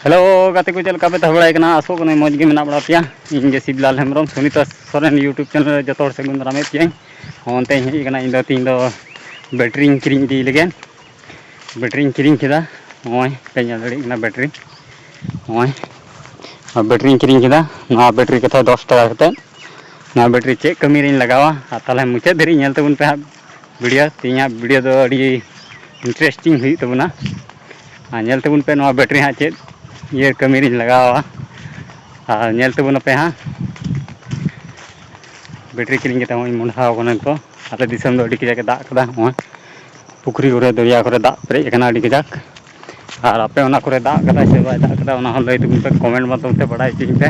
hello गाते को चलका पे तहबड़ाई कना आसो कने मौज गे मेना बड़ा पिया इन गे शिवलाल हेम्ब्रम सुनीता सोरेन यूट्यूब चैनल जो तोड़ सगुन दारामे पिया होनते हेज कना इन दो तीन दो बैटरी किरिंग दी लगे बैटरी किरिंग केदा ओय पे दड़ी कना बैटरी ओय बैटरी किरिंग केदा ना बैटरी कथा 10 टाका कते ना बैटरी चे कमी रिन लगावा ताले मुचे धरी नेल तबुन पे वीडियो तिया वीडियो दो अड़ी इंटरेस्टिंग हुई तबुना नेल तबुन पे ना बैटरी हा चे ये कमी रिन लगावा नेल तबुन पे हाँ बैटरी किरिंग केता ओय मुंडा कोने तो आले दिसम दो अड़ी कजाक दाग कदा ओय पुखरी करे दरिया करे दाग पेरेज कना अड़ी कजाक और आपे ओना करे दाग कदा से बाय दाग कदा ओना लय तबुन पे कमेंट माध्यम ते बड़ाई चिंग पे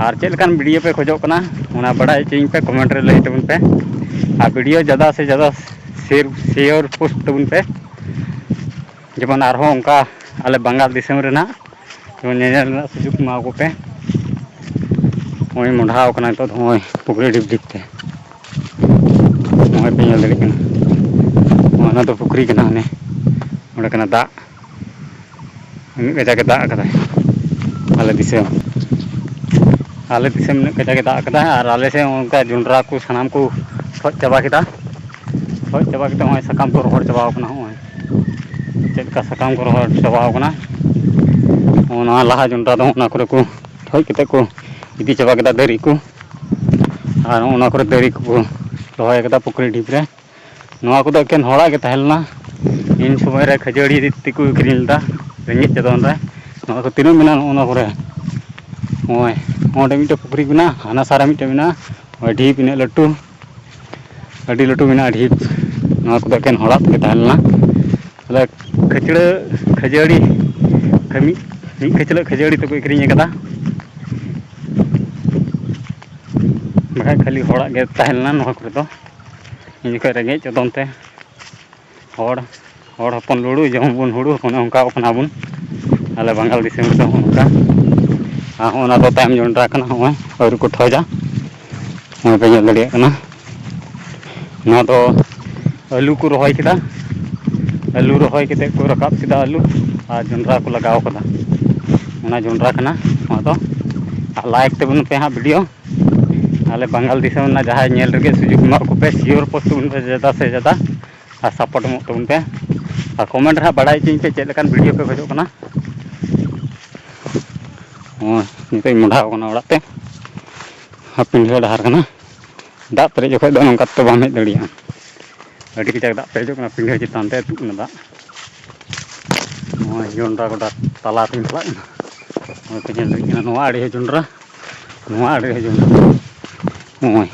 और चेल कान वीडियो पे खोजो कना ओना बड़ाई चिंग पे कमेंट रे लय तबुन पे आ वीडियो ज़्यादा से ज़्यादा शेयर पोस्ट तबुन पे जेमन आरहो उनका आले बंगाल दिसम रेना जेमन नेनेल सुजुग मा को पे ओय मुंडा कना तो ओय पुखरी डिप डिप ते ओय पे नेल दड़ी कना ओना तो पुखरी कना ने ओडे कना दा इन कजाके दा कदा आले दिसम ने कजाके दा कदा और आले से उनका जुंडरा को सनाम को ठोज चाबा केदा ठोज चाबा केदा ओय सकाम को रोहड़ चाबा कना ओय चेलका सकाम को रोहड़ चाबा कना ओना लाहा जुंडरा दो ओना करे को ठोज केते को इदी चाबा केदा दरी को और ओना करे दरी को रोहय केदा पुखरी डिप रे नोआ को एकेन होड़ा के तहलना इन समय रे खजड़ी तिकु किरिलदा रेंगे चदन रे नोआ को तिनो मिना ओना करे ओय ओंडे मिटे पुखरी बिना हाना सारा मिटे बिना ओय ढीप इन लट्टू अड़ी लट्टू बिना ढीप नोआ को एकेन होड़ा के तहलना अले खजड़ी कमी मी खचले खजड़ी तो को किरिंग कदा बखा खाली होड़ा के तहलना नोआ करे तो इन को रेंगे चदन ते होड़ हपन लुड़ू जम बुन हुड़ू ओने उनका अपना बुन आले बंगाल दिसम तो उनका ओना तो टाइम जुंडरा कना ओय और को ठोजा ओय पे नेल दड़िया कना ना तो आलू को रोहय केदा आलू रोहय केते को रकाब केदा आलू आ जुंडरा को लगाव कदा ओना जुंडरा कना ना तो लाइक तबुन पे हा वीडियो आले बंगाल दिसम ना जहां नेल रगे सुजुग मा को पे शेयर पोस्ट तबुन पे ज़्यादा से ज़्यादा आ सपोर्ट मो तबुन पे आ कमेंट रा बड़ाई चिंग पे चेल लकान वीडियो पे खोजो कना ओय निते मुंडा कना ओड़ा ते पिंढा डहार कना दा पेरे जखय दो नंका तो बाम हेज दड़िया अड़ी कजाक दा पेरे जो कना पिंढा चितान ते तुक ना दा ओय जोंडरा गोडा तला तिन चला ओय पे नेल दड़िया नोआ अड़ी जोंडरा नोआ अड़ी जोंडरा ओय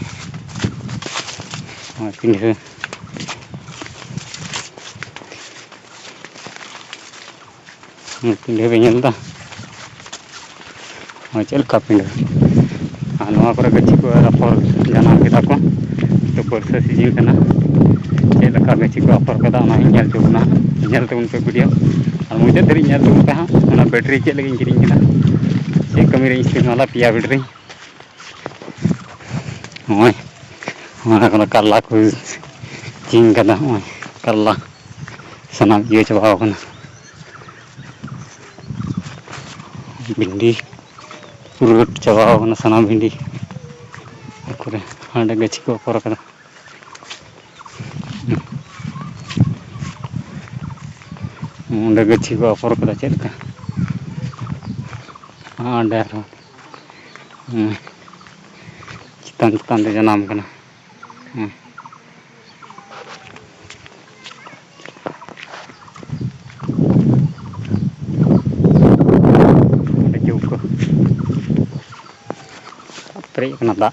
ओय पिंढा पिंढा पे नेलदा ओय चेलका पिंढा नोआ करे गछि को अफर जानाम केदा को तो बरसा सीजन कना चेलका गछि को अफर कदा ओना नेल जोगना नेल तबुन पे वीडियो और मुझे धरी नेल तबुन पे हां ओना बैटरी चे लगी किरिंग केना से कमी रे इस्तेमाल पिया बैटरी ओय ओना कोना करला को चिंग कदा ओय करला सनाम ये चबाव कना भिंडी पूरा चबाव कना सनाम भिंडी करे हांडे गछि को अफर कदा ओंडे गछि को अफर कदा चेलका हांडे चितान चितान ते जनाम कना पेरेज कना दा